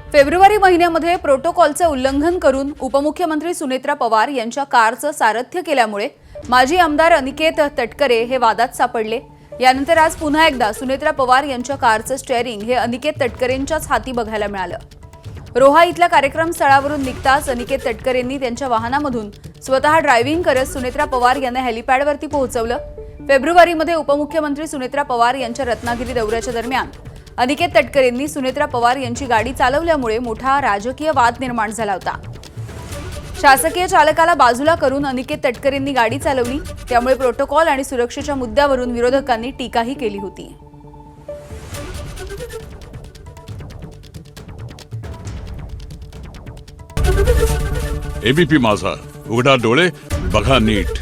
February महिन्यामध्ये प्रोटोकॉलचे उल्लंघन करून उपमुख्यमंत्री सुनेत्रा पवार यांच्या कारचं सारथ्य केल्यामुळे माजी आमदार अनिकेत तटकरे हे वादात सापडले। यानंतर आज पुन्हा एकदा सुनेत्रा पवार यांच्या कारचं स्टीअरिंग हे अनिकेत तटकरेंच्याच हाती बघायला मिळालं। रोहा इथल्या कार्यक्रम स्थळावरून निघताच अनिकेत तटकरेंनी त्यांच्या वाहनामधून स्वतः ड्रायव्हिंग करत सुनेत्रा पवार यांना हेलिपॅडवरती पोहोचवलं। फेब्रुवारीमध्ये उपमुख्यमंत्री सुनेत्रा पवार यांच्या रत्नागिरी दौऱ्याच्या दरम्यान अनिकेत तटकरेंनी सुनेत्रा पवार यांची गाडी चालवल्यामुळे मोठा राजकीय वाद निर्माण झाला होता। शासकीय चालकाला बाजूला करून अनिकेत तटकरेंनी गाडी चालवली, त्यामुळे प्रोटोकॉल आणि सुरक्षेच्या मुद्द्यावरून विरोधकांनी टीकाही केली होती। एबीपी माझा, उघडा डोळे बघा नीट।